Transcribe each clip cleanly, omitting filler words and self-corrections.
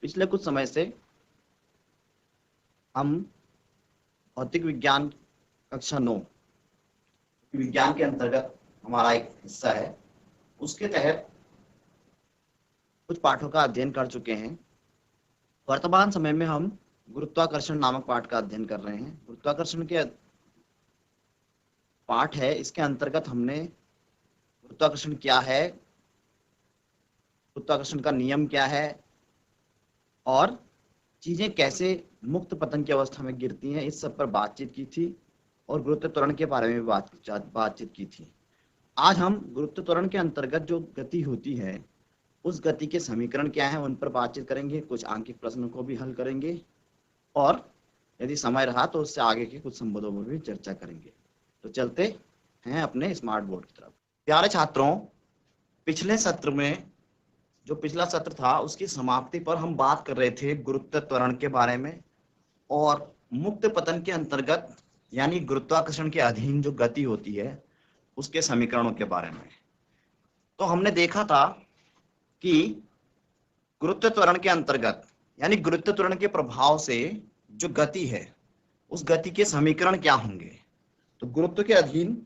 पिछले कुछ समय से हम भौतिक विज्ञान कक्षा 9 विज्ञान के अंतर्गत हमारा एक हिस्सा है, उसके तहत कुछ पाठों का अध्ययन कर चुके हैं। वर्तमान समय में हम गुरुत्वाकर्षण नामक पाठ का अध्ययन कर रहे हैं। गुरुत्वाकर्षण के पाठ है, इसके अंतर्गत हमने गुरुत्वाकर्षण क्या है, गुरुत्वाकर्षण का नियम क्या है और चीजें कैसे मुक्त पतन की अवस्था में गिरती हैं, इस सब पर बातचीत की थी और गुरुत्व त्वरण के बारे में बातचीत की थी। आज हम गुरुत्व त्वरण के अंतर्गत जो गति होती है उस गति के समीकरण क्या है उन पर बातचीत करेंगे, कुछ आंकिक प्रश्नों को भी हल करेंगे और यदि समय रहा तो उससे आगे के कुछ संबंधों पर भी चर्चा करेंगे। तो चलते हैं अपने स्मार्ट बोर्ड की तरफ। प्यारे छात्रों, पिछले सत्र में जो पिछला सत्र था उसकी समाप्ति पर हम बात कर रहे थे गुरुत्व त्वरण के बारे में और मुक्त पतन के अंतर्गत यानी गुरुत्वाकर्षण के अधीन जो गति होती है उसके समीकरणों के बारे में। तो हमने देखा था कि गुरुत्व त्वरण के अंतर्गत यानी गुरुत्व त्वरण के प्रभाव से जो गति है उस गति के समीकरण क्या होंगे। तो गुरुत्व के अधीन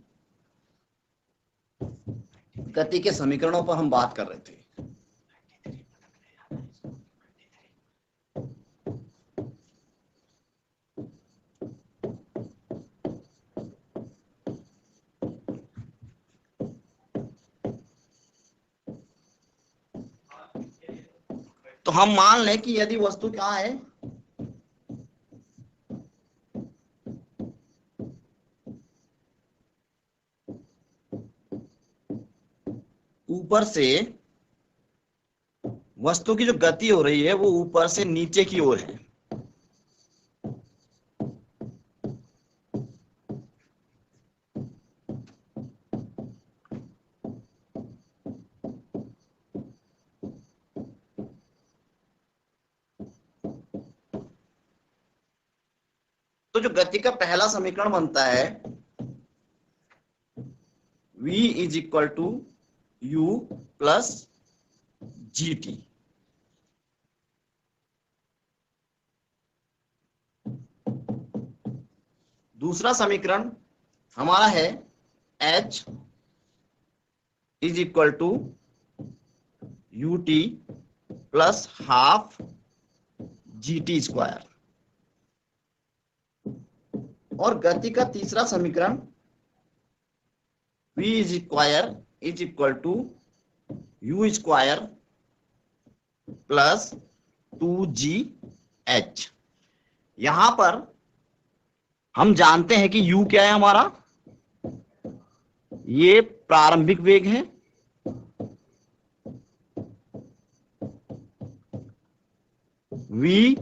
गति के समीकरणों पर हम बात कर रहे थे। तो हम मान लें कि यदि वस्तु क्या है, ऊपर से वस्तु की जो गति हो रही है वो ऊपर से नीचे की ओर है। तो जो गति का पहला समीकरण बनता है v is equal to u plus g t. दूसरा समीकरण हमारा है h is equal to u t plus half g t square. और गति का तीसरा समीकरण v is equal to u square plus 2gh। यहां पर हम जानते हैं कि u क्या है हमारा, ये प्रारंभिक वेग है, v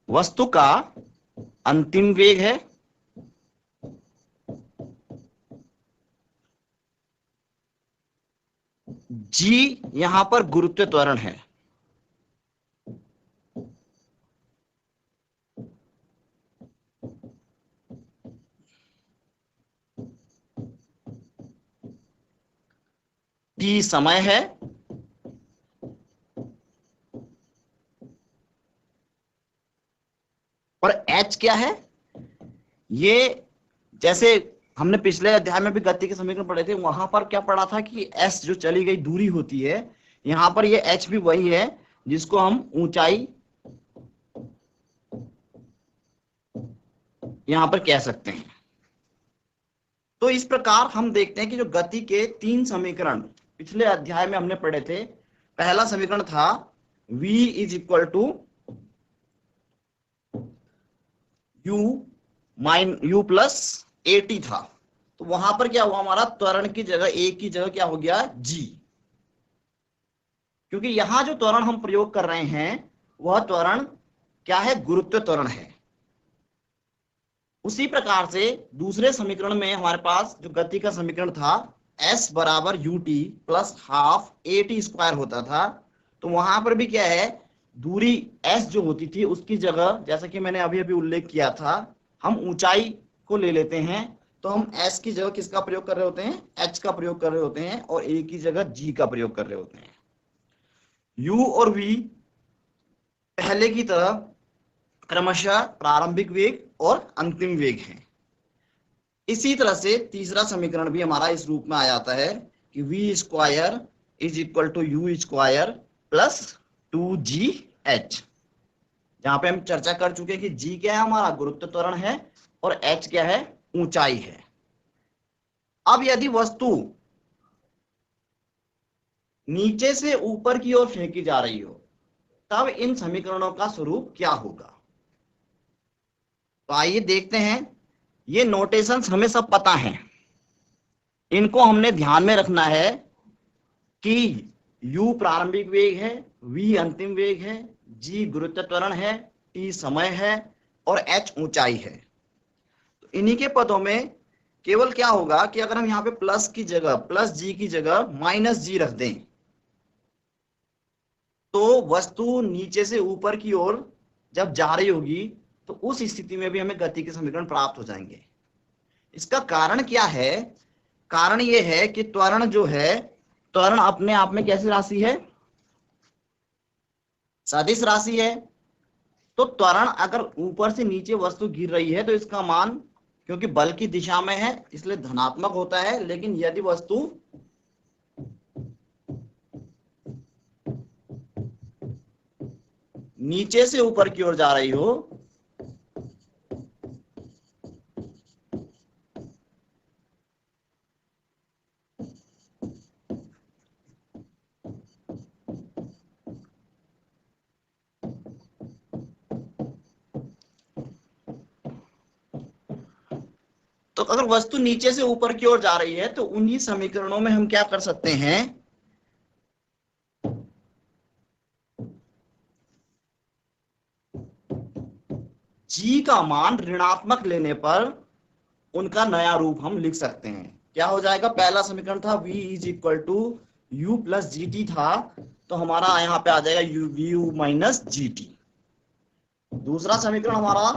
वस्तु का अंतिम वेग है, g यहां पर गुरुत्व त्वरण है। t समय है और h क्या है, ये जैसे हमने पिछले अध्याय में भी गति के समीकरण पढ़े थे, वहां पर क्या पढ़ा था कि s जो चली गई दूरी होती है, यहां पर ये h भी वही है जिसको हम ऊंचाई यहां पर कह सकते हैं। तो इस प्रकार हम देखते हैं कि जो गति के तीन समीकरण पिछले अध्याय में हमने पढ़े थे, पहला समीकरण था v is equal to u plus a t था। तो वहां पर क्या हुआ, हमारा त्वरण की जगह ए की जगह क्या हो गया, जी। क्योंकि यहां जो त्वरण हम प्रयोग कर रहे हैं वह त्वरण क्या है, गुरुत्व त्वरण है। उसी प्रकार से दूसरे समीकरण में हमारे पास जो गति का समीकरण था s बराबर you t plus half A T square होता था। तो वहां पर भी क्या है, दूरी s जो होती थी उसकी जगह, जैसा कि मैंने अभी अभी उल्लेख किया था, हम ऊंचाई को ले लेते हैं। तो हम s की जगह किसका प्रयोग कर रहे होते हैं, h का प्रयोग कर रहे होते हैं और a की जगह g का प्रयोग कर रहे होते हैं। u और v पहले की तरह क्रमशः प्रारंभिक वेग और अंतिम वेग है। इसी तरह से तीसरा समीकरण भी हमारा इस रूप में आ जाता है कि v square is equal to u square plus 2gh, जहां पे हम चर्चा कर चुके हैं कि g क्या है, हमारा गुरुत्व त्वरण है, और h क्या है, ऊंचाई है। अब यदि वस्तु नीचे से ऊपर की ओर फेंकी जा रही हो, तब इन समीकरणों का स्वरूप क्या होगा। तो आइए देखते हैं। ये नोटेशंस हमें सब पता है, इनको हमने ध्यान में रखना है कि u प्रारंभिक वेग है, v अंतिम वेग है, g गुरुत्व त्वरण है, t समय है, और h ऊंचाई है। तो इन्हीं के पदों में केवल क्या होगा कि अगर हम यहाँ पे प्लस की जगह, प्लस जी की जगह माइनस जी रख दें, तो वस्तु नीचे से ऊपर की ओर जब जा रही होगी, तो उस स्थिति में भी हमें गति के समीकरण प्राप्त हो जाएंगे। इसका कारण क्या है? कारण यह है कि त्वरण जो है, त्वरण अपने आप में कैसी राशि है, सदिश राशि है। तो त्वरण अगर ऊपर से नीचे वस्तु गिर रही है तो इसका मान, क्योंकि बल की दिशा में है इसलिए धनात्मक होता है, लेकिन यदि वस्तु नीचे से ऊपर की ओर जा रही हो, तो अगर वस्तु नीचे से ऊपर की ओर जा रही है तो उन्हीं समीकरणों में हम क्या कर सकते हैं, जी का मान ऋणात्मक लेने पर उनका नया रूप हम लिख सकते हैं। क्या हो जाएगा? पहला समीकरण था v is equal to u plus g t था, तो हमारा यहाँ पे आ जाएगा u v u minus g t. दूसरा समीकरण हमारा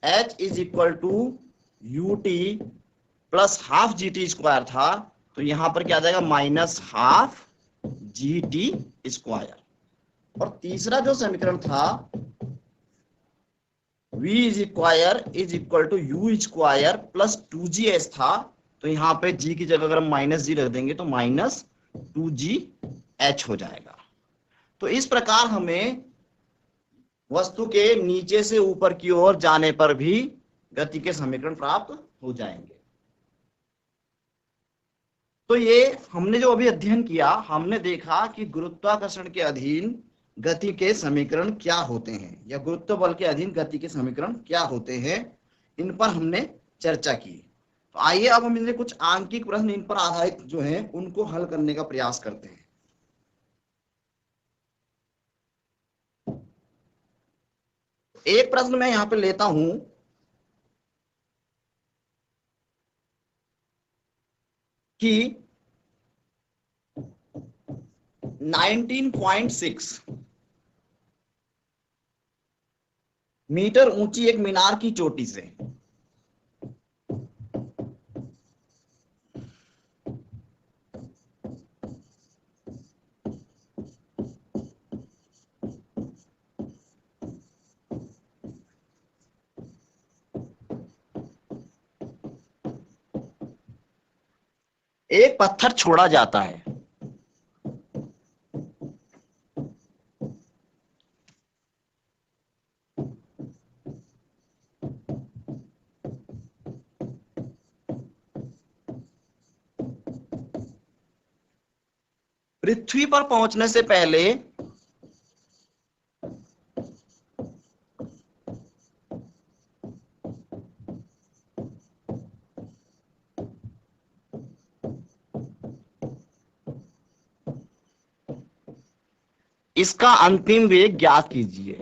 h is equal to u t plus half g t square था, तो यहां पर क्या आ जाएगा, minus half g t square. और तीसरा जो समीकरण था v is equal to u square plus 2gh था, तो यहाँ पे g की जगह अगर हम माइनस जी रख देंगे तो माइनस 2gh हो जाएगा। तो इस प्रकार हमें वस्तु के नीचे से ऊपर की ओर जाने पर भी गति के समीकरण प्राप्त हो जाएंगे। तो ये हमने जो अभी अध्ययन किया, हमने देखा कि गुरुत्वाकर्षण के अधीन गति के समीकरण क्या होते हैं, या गुरुत्व बल के अधीन गति के समीकरण क्या होते हैं, इन पर हमने चर्चा की। तो आइए अब हम इनसे कुछ आंकिक प्रश्न इन पर आधारित जो हैं उनको हल करने का प्रयास करते हैं। एक प्रश्न मैं यहां पे लेता हूं कि 19.6 मीटर ऊंची एक मीनार की चोटी से एक पत्थर छोड़ा जाता है। पृथ्वी पर पहुंचने से पहले इसका अंतिम वेग ज्ञात कीजिए।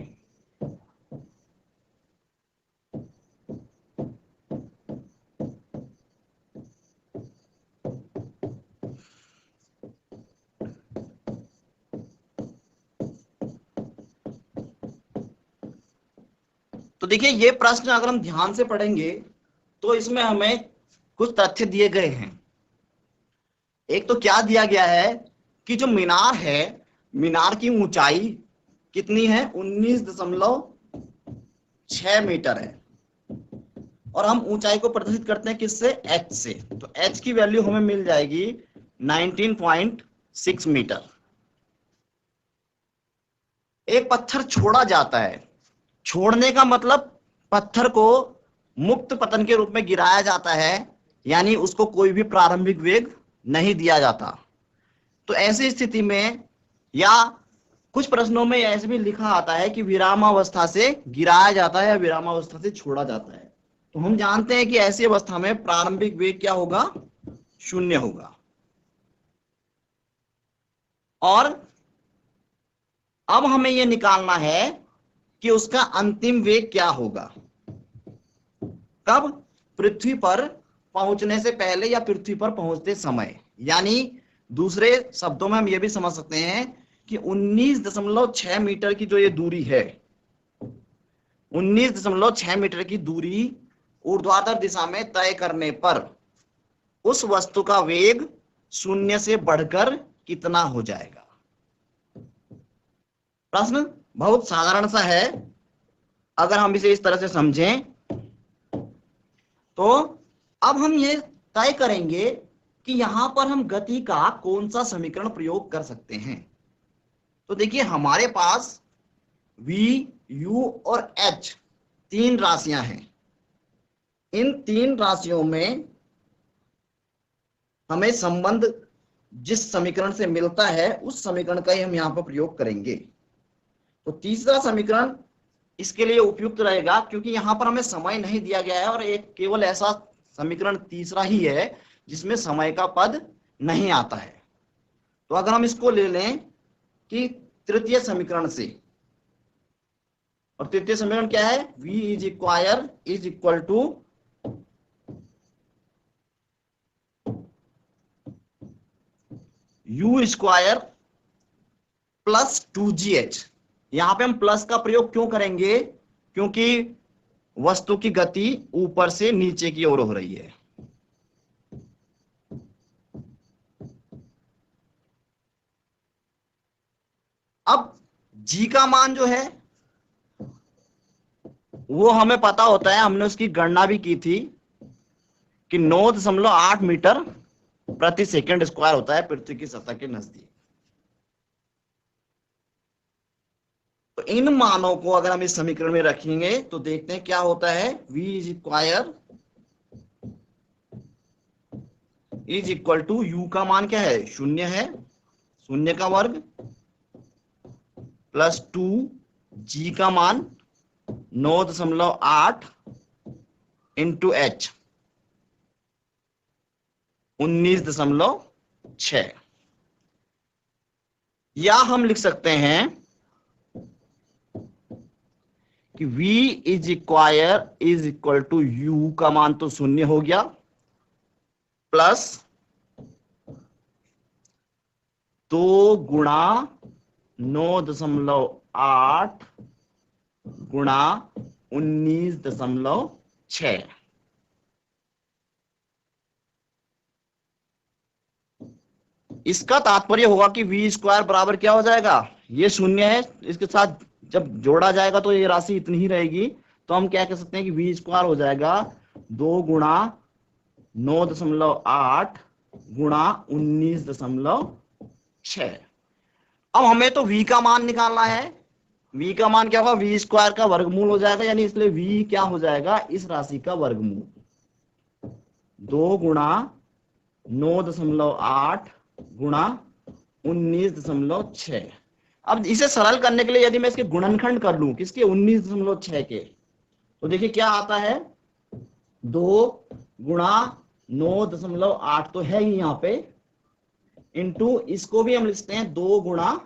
तो देखिए, ये प्रश्न अगर हम ध्यान से पढ़ेंगे तो इसमें हमें कुछ तथ्य दिए गए हैं। एक तो क्या दिया गया है कि जो मीनार है, मीनार की ऊंचाई कितनी है? 19.6 मीटर है। और हम ऊंचाई को प्रदर्शित करते हैं किससे? h से। तो h की वैल्यू हमें मिल जाएगी 19.6 मीटर। एक पत्थर छोड़ा जाता है, छोड़ने का मतलब पत्थर को मुक्त पतन के रूप में गिराया जाता है, यानी उसको कोई भी प्रारंभिक वेग नहीं दिया जाता। तो ऐसी स्थिति में, या कुछ प्रश्नों में ऐसे भी लिखा आता है कि विरामावस्था से गिराया जाता है या विरामावस्था से छोड़ा जाता है। तो हम जानते हैं कि ऐसी अवस्था में प्रारंभिक वेग क्या होगा? 0 होगा। और अब हमें यह निकालना है कि उसका अंतिम वेग क्या होगा। कब? पृथ्वी पर पहुंचने से पहले या पृथ्वी पर पहुंचते समय। यानी दूसरे शब्दों में हम यह भी समझ सकते हैं कि 19.6 मीटर की जो ये दूरी है, 19.6 मीटर की दूरी ऊर्ध्वाधर दिशा में तय करने पर उस वस्तु का वेग 0 से बढ़कर कितना हो जाएगा। प्रश्न बहुत साधारण सा है, अगर हम इसे इस तरह से समझें तो अब हम ये तय करेंगे कि यहां पर हम गति का कौन सा समीकरण प्रयोग कर सकते हैं। तो देखिए, हमारे पास v, u और h 3 राशियां हैं। इन 3 राशियों में हमें संबंध जिस समीकरण से मिलता है उस समीकरण का ही हम यहां पर प्रयोग करेंगे। तो तीसरा समीकरण इसके लिए उपयुक्त रहेगा, क्योंकि यहां पर हमें समय नहीं दिया गया है और एक केवल ऐसा समीकरण तीसरा ही है जिसमें समय का पद नहीं आता है। तो अगर हम इसको ले लें कि तृतीय समीकरण से, और तृतीय समीकरण क्या है? v is equal to u square plus 2gh। यहां पे हम प्लस का प्रयोग क्यों करेंगे? क्योंकि वस्तु की गति ऊपर से नीचे की ओर हो रही है। अब g का मान जो है वो हमें पता होता है, हमने उसकी गणना भी की थी कि 9.8 मीटर प्रति सेकंड स्क्वायर होता है पृथ्वी की सतह के नजदीक। तो इन मानों को अगर हम इस समीकरण में रखेंगे तो देखते हैं क्या होता है। v is equal to u का मान क्या है? 0 है, 0 का वर्ग प्लस 2 g का मान 9.8 इंटू h 19.6। या हम लिख सकते हैं कि v is equal to u का मान तो 0 हो गया, प्लस 2 गुणा 9.8 गुणा 19.6। इसका तात्पर्य होगा कि v स्क्वायर बराबर क्या हो जाएगा? ये 0 है, इसके साथ जब जोड़ा जाएगा तो ये राशि इतनी ही रहेगी। तो हम क्या कह सकते हैं कि v स्क्वायर हो जाएगा 2 गुणा 9.8 गुणा 19.6। अब हमें तो v का मान निकालना है। v का मान क्या होगा? v स्क्वायर का वर्गमूल हो जाएगा, यानी इसलिए v क्या हो जाएगा? इस राशि का वर्गमूल 2 गुणा 9.8 गुणा 19.6। अब इसे सरल करने के लिए यदि मैं इसके गुणनखंड कर लूं, किसके? 19.6 के, तो देखिए क्या आता है। 2 गुणा 9.8 तो है ही यहाँ पे, इंटू इसको भी हम लिखते हैं 2 गुणा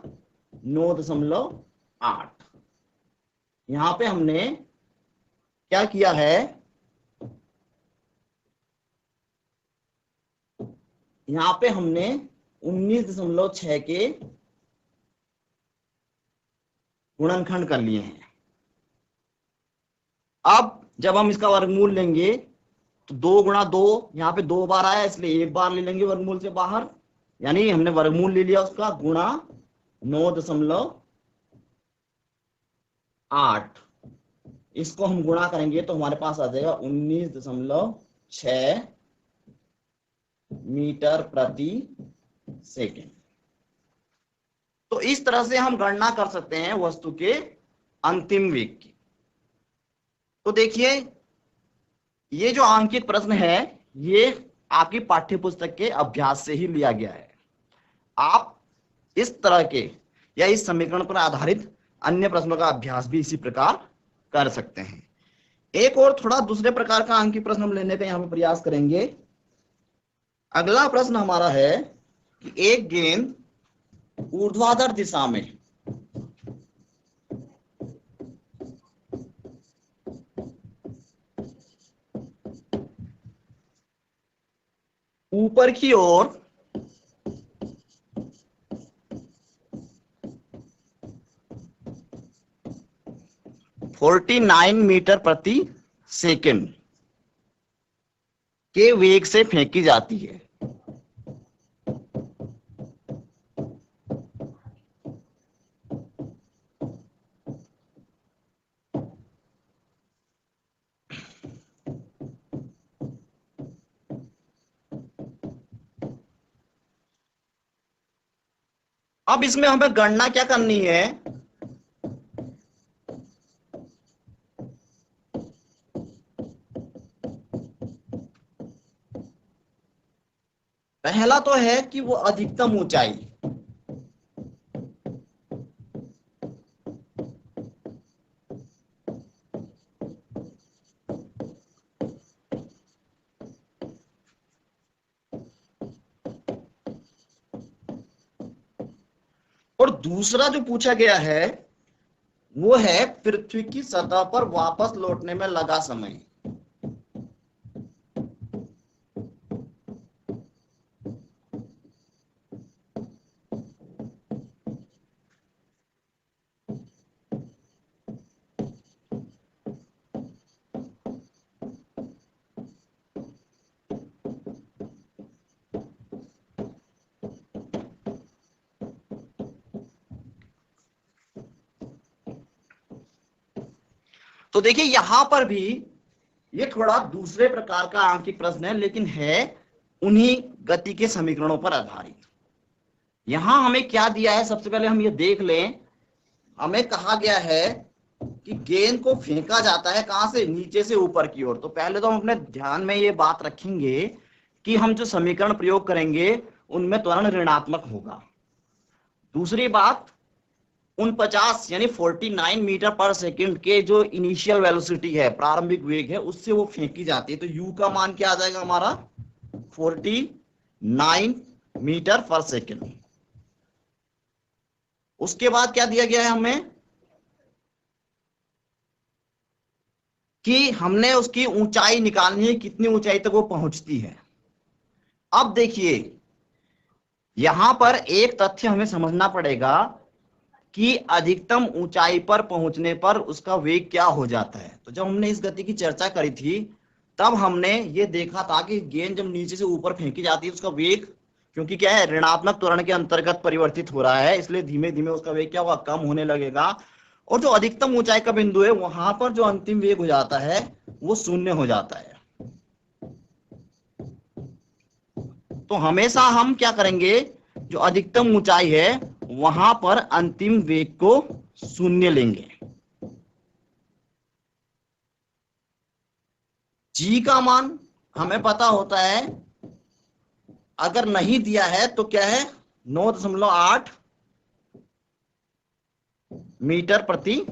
9.8। यहां पे हमने क्या किया है? यहां पे हमने 19.6 के गुणनखंड कर लिए हैं। अब जब हम इसका वर्गमूल लेंगे तो 2 गुणा 2, यहाँ पे 2 बार आया इसलिए 1 बार ले लेंगे वर्गमूल से बाहर, यानी हमने वर्गमूल ले लिया उसका, गुणा 9.6 8, इसको हम गुणा करेंगे तो हमारे पास आ जाएगा 19.6 मीटर प्रति सेकेंड। तो इस तरह से हम गणना कर सकते हैं वस्तु के अंतिम वेग की। तो देखिए ये जो अंकित प्रश्न है ये आपकी पाठ्यपुस्तक के अभ्यास से ही लिया गया है। आप इस तरह के या इस समीकरण पर आधारित अन्य प्रश्नों का अभ्यास भी इसी प्रकार कर सकते हैं। एक और थोड़ा दूसरे प्रकार का अंकित प्रश्न हम लेने का यहाँ पे प्रयास करेंगे। अगला प्रश्न हमारा है कि एक गेंद ऊर्ध्वाधर दिशा में ऊपर की ओर 49 मीटर प्रति सेकंड के वेग से फेंकी जाती है। अब इसमें हमें गणना क्या करनी है, पहला तो है कि वो अधिकतम ऊंचाई, और दूसरा जो पूछा गया है वो है पृथ्वी की सतह पर वापस लौटने में लगा समय। तो देखिए यहां पर भी ये थोड़ा दूसरे प्रकार का आंकिक प्रश्न है, लेकिन है उन्हीं गति के समीकरणों पर आधारित। यहां हमें क्या दिया है, सबसे पहले हम ये देख लें। हमें कहा गया है कि गेंद को फेंका जाता है कहां से, नीचे से ऊपर की ओर। तो पहले तो हम अपने ध्यान में ये बात रखेंगे कि हम जो समीकरण प्रयोग करेंगे उनमें त्वरण ऋणात्मक होगा। दूसरी बात 49 यानी 49 मीटर पर सेकंड के जो इनिशियल वेलोसिटी है, प्रारंभिक वेग है, उससे वो फेंकी जाती है। तो u का मान क्या आ जाएगा हमारा 49 मीटर पर सेकंड। उसके बाद क्या दिया गया है हमें कि हमने उसकी ऊंचाई निकालनी है, कितनी ऊंचाई तक वो पहुंचती है। अब देखिए यहां पर एक तथ्य हमें समझना पड़ेगा कि अधिकतम ऊंचाई पर पहुंचने पर उसका वेग क्या हो जाता है। तो जब हमने इस गति की चर्चा करी थी तब हमने ये देखा था कि गेंद जब नीचे से ऊपर फेंकी जाती है उसका वेग, क्योंकि क्या है ऋणात्मक त्वरण के अंतर्गत परिवर्तित हो रहा है, इसलिए धीमे धीमे उसका वेग क्या होगा, कम होने लगेगा। और जो अधिकतम ऊंचाई का बिंदु है वहां पर जो अंतिम वेग हो जाता है वो 0 हो जाता है। तो हमेशा हम क्या करेंगे, जो अधिकतम ऊंचाई है वहां पर अंतिम वेग को 0 लेंगे। जी का मान हमें पता होता है, अगर नहीं दिया है तो क्या है 9.8 मीटर प्रति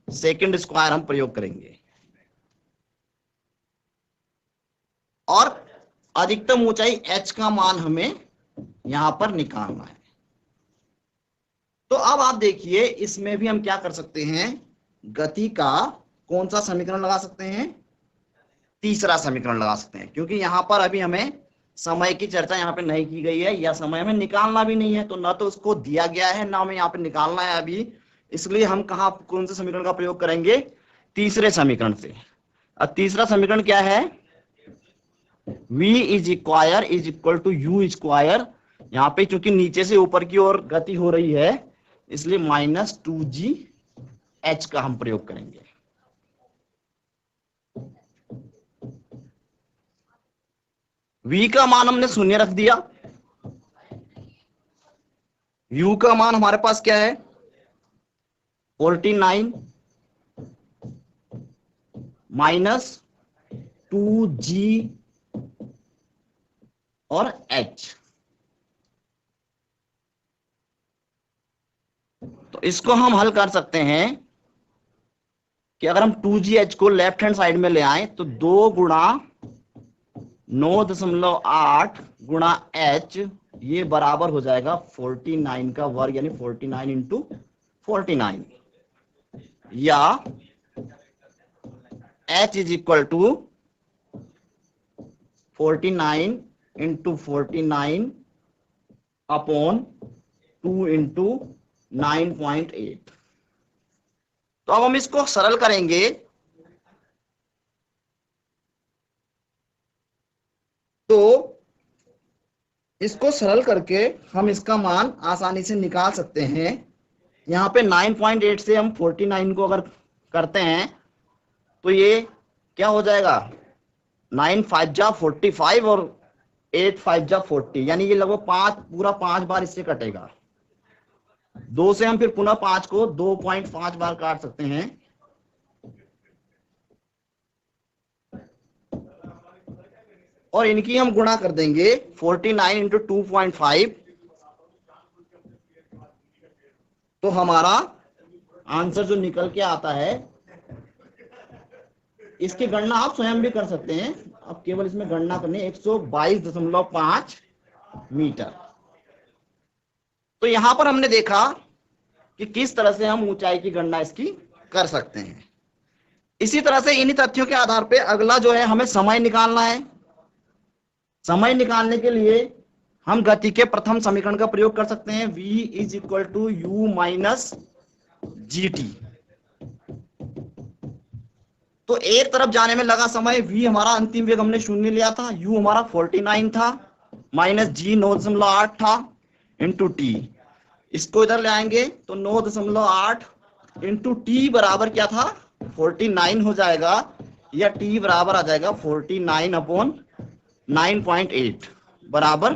सेकंड स्क्वायर हम प्रयोग करेंगे। और अधिकतम ऊंचाई h का मान हमें यहां पर निकालना है। तो अब आप देखिए इसमें भी हम क्या कर सकते हैं, गति का कौन सा समीकरण लगा सकते हैं, तीसरा समीकरण लगा सकते हैं। क्योंकि यहां पर अभी हमें समय की चर्चा यहाँ पे नहीं की गई है, या समय हमें निकालना भी नहीं है, तो ना तो उसको दिया गया है ना हमें यहाँ पे निकालना है अभी। इसलिए हम कहा कौन से समीकरण का प्रयोग करेंगे, तीसरे समीकरण से। अब तीसरा समीकरण क्या है, v is equal to u square. यहाँ पे चूंकि नीचे से ऊपर की ओर गति हो रही है इसलिए -2g एच का हम प्रयोग करेंगे। v का मान हमने शून्य रख दिया, u का मान हमारे पास क्या है 49 माइनस 2g और h। तो इसको हम हल कर सकते हैं कि अगर हम 2gh को लेफ्ट हैंड साइड में ले आए तो 2 गुणा 9.8 गुणा h ये बराबर हो जाएगा 49 का वर्ग, यानी 49 इंटू 49, या h is equal to 49 into 49 upon 2 into 9.8। तो अब हम इसको सरल करेंगे तो इसको सरल करके हम इसका मान आसानी से निकाल सकते हैं। यहाँ पे 9.8 से हम 49 को अगर करते हैं तो ये क्या हो जाएगा 9 5 जा 45 और 8 5 जा 40, यानी ये लगभग पूरा 5 बार इससे कटेगा। 2 से हम फिर पुनः 5 को 2.5 बार काट सकते हैं। और इनकी हम गुणा कर देंगे 49 इंटू 2.5, तो हमारा आंसर जो निकल के आता है, इसकी गणना आप स्वयं भी कर सकते हैं, अब केवल इसमें गणना करनी 122.5 मीटर। तो यहां पर हमने देखा कि किस तरह से हम ऊंचाई की गणना इसकी कर सकते हैं। इसी तरह से इन्हीं तथ्यों के आधार पे अगला जो है हमें समय निकालना है। समय निकालने के लिए हम गति के प्रथम समीकरण का प्रयोग कर सकते हैं, v is equal to u minus g t. तो एक तरफ जाने में लगा समय v हमारा अंतिम वेग हमने शून्य लिया था, u हमारा 49 था, माइनस g 9.8 था इंटू टी। इसको इधर ले आएंगे तो 9.8 इंटू टी बराबर क्या था 49 हो जाएगा, या t बराबर आ जाएगा 49 अपॉन 9.8 बराबर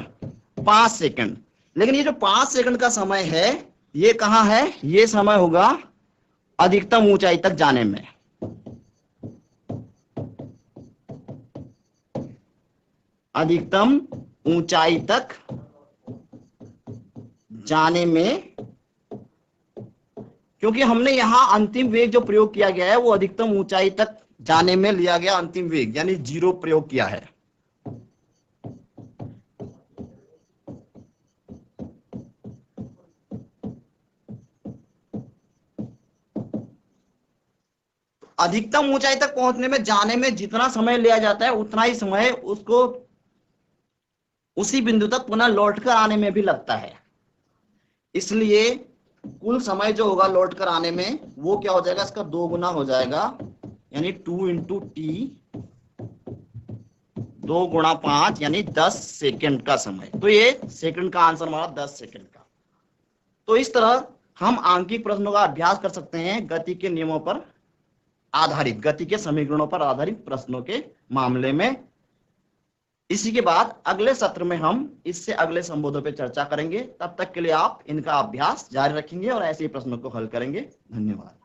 5 सेकंड। लेकिन ये जो 5 सेकंड का समय है ये कहां है, ये समय होगा अधिकतम ऊंचाई तक जाने में। अधिकतम ऊंचाई तक जाने में, क्योंकि हमने यहां अंतिम वेग जो प्रयोग किया गया है वो अधिकतम ऊंचाई तक जाने में लिया गया अंतिम वेग, यानी 0 प्रयोग किया है। अधिकतम ऊंचाई तक पहुंचने में जाने में जितना समय लिया जाता है उतना ही समय उसको उसी बिंदु तक पुनः लौटकर आने में भी लगता है। इसलिए कुल समय जो होगा लौटकर आने में वो क्या हो जाएगा, इसका 2 गुना हो जाएगा, यानी 2 इंटू टी 2 गुणा 5 यानी 10 सेकंड का समय। तो ये सेकंड का आंसर हमारा 10 सेकंड का। तो इस तरह हम आंकिक प्रश्नों का अभ्यास कर सकते हैं गति के नियमों पर आधारित, गति के समीकरणों पर आधारित प्रश्नों के मामले में। इसी के बाद अगले सत्र में हम इससे अगले संबोधों पर चर्चा करेंगे। तब तक के लिए आप इनका अभ्यास जारी रखेंगे और ऐसे ही प्रश्नों को हल करेंगे। धन्यवाद।